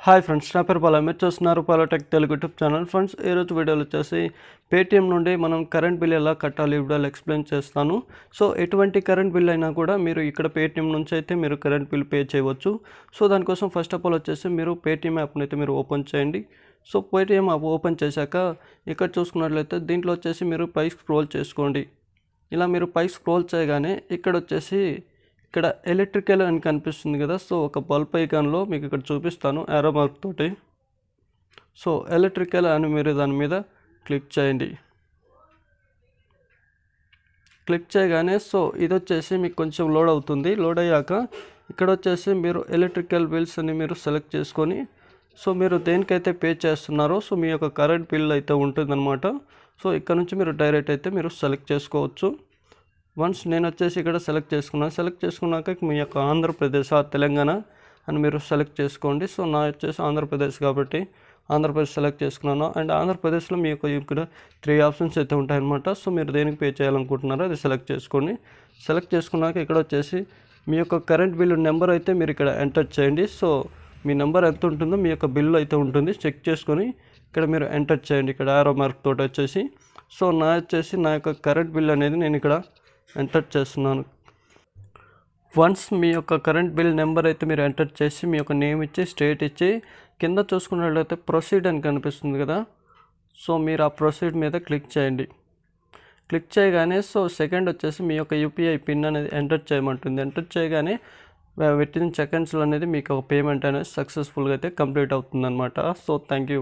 Hi friends, నా పేరు పొలాయ్. మీరు చూస్తున్నారు polaiahtechtelugu యూట్యూబ్ ఛానల్. ఫ్రెండ్స్, ఈరోజు వీడియోలో వచ్చేసి పేటీఎం నుండి మనం కరెంట్ బిల్ ఎలా కట్టాలి వీడియోలో ఎక్స్ప్లెయిన్ చేస్తాను. సో ఎటువంటి కరెంట్ బిల్ అయినా కూడా మీరు ఇక్కడ పేటీఎం నుంచి అయితే మీరు కరెంట్ బిల్ పే చేయవచ్చు. సో దానికోసం ఫస్ట్ ఆఫ్ ఆల్ వచ్చేసి మీరు పేటీఎం యాప్ని అయితే మీరు ఓపెన్ చేయండి. సో పేటీఎం యాప్ ఓపెన్ చేశాక ఇక్కడ చూసుకున్నట్లయితే దీంట్లో వచ్చేసి మీరు పైకి స్క్రోల్ చేసుకోండి. ఇలా మీరు పైకి స్క్రోల్ చేయగానే ఇక్కడ వచ్చేసి ఇక్కడ ఎలక్ట్రికల్ అని కనిపిస్తుంది కదా. సో ఒక బల్బ్ ఐకాన్లో మీకు ఇక్కడ చూపిస్తాను యారో మార్క్ తోటి. సో ఎలక్ట్రికల్ అని మీరు దాని మీద క్లిక్ చేయండి. క్లిక్ చేయగానే సో ఇది వచ్చేసి మీకు కొంచెం లోడ్ అవుతుంది. లోడ్ అయ్యాక ఇక్కడ వచ్చేసి మీరు ఎలక్ట్రికల్ బిల్స్ అని మీరు సెలెక్ట్ చేసుకొని సో మీరు దేనికైతే పే చేస్తున్నారో సో మీ యొక్క కరెంట్ బిల్ అయితే ఉంటుందన్నమాట. సో ఇక్కడ నుంచి మీరు డైరెక్ట్ అయితే మీరు సెలెక్ట్ చేసుకోవచ్చు. వన్స్ నేను వచ్చేసి ఇక్కడ సెలెక్ట్ చేసుకున్నాక మీ యొక్క ఆంధ్రప్రదేశ్ తెలంగాణ అని మీరు సెలెక్ట్ చేసుకోండి. సో నా వచ్చేసి ఆంధ్రప్రదేశ్ కాబట్టి ఆంధ్రప్రదేశ్ సెలెక్ట్ చేసుకున్నాను. అండ్ ఆంధ్రప్రదేశ్లో మీ యొక్క ఇక్కడ 3 ఆప్షన్స్ అయితే ఉంటాయన్నమాట. సో మీరు దేనికి పే చేయాలనుకుంటున్నారో అది సెలెక్ట్ చేసుకోండి. సెలెక్ట్ చేసుకున్నాక ఇక్కడ వచ్చేసి మీ యొక్క కరెంట్ బిల్ నెంబర్ అయితే మీరు ఇక్కడ ఎంటర్ చేయండి. సో మీ నెంబర్ ఎంత ఉంటుందో మీ యొక్క బిల్లు అయితే ఉంటుంది, చెక్ చేసుకొని ఇక్కడ మీరు ఎంటర్ చేయండి. ఇక్కడ ఆరో మార్క్ తోటి వచ్చేసి సో నా యొక్క కరెంట్ బిల్ అనేది నేను ఇక్కడ ఎంటర్ చేస్తున్నాను. వన్స్ మీ యొక్క కరెంట్ బిల్ నెంబర్ అయితే మీరు ఎంటర్ చేసి మీ యొక్క నేమ్ ఇచ్చి స్టేట్ ఇచ్చి కింద చూసుకున్నట్లయితే ప్రొసీడ్ అని కనిపిస్తుంది కదా. సో మీరు ఆ ప్రొసీడ్ మీద క్లిక్ చేయండి. క్లిక్ చేయగానే సో సెకండ్ వచ్చేసి మీ యొక్క యూపీఐ పిన్ అనేది ఎంటర్ చేయమంటుంది. ఎంటర్ చేయగానే విత్ ఇన్ సెకండ్స్లో అనేది మీకు ఒక పేమెంట్ అనేది సక్సెస్ఫుల్గా అయితే కంప్లీట్ అవుతుంది అనమాట. So thank you.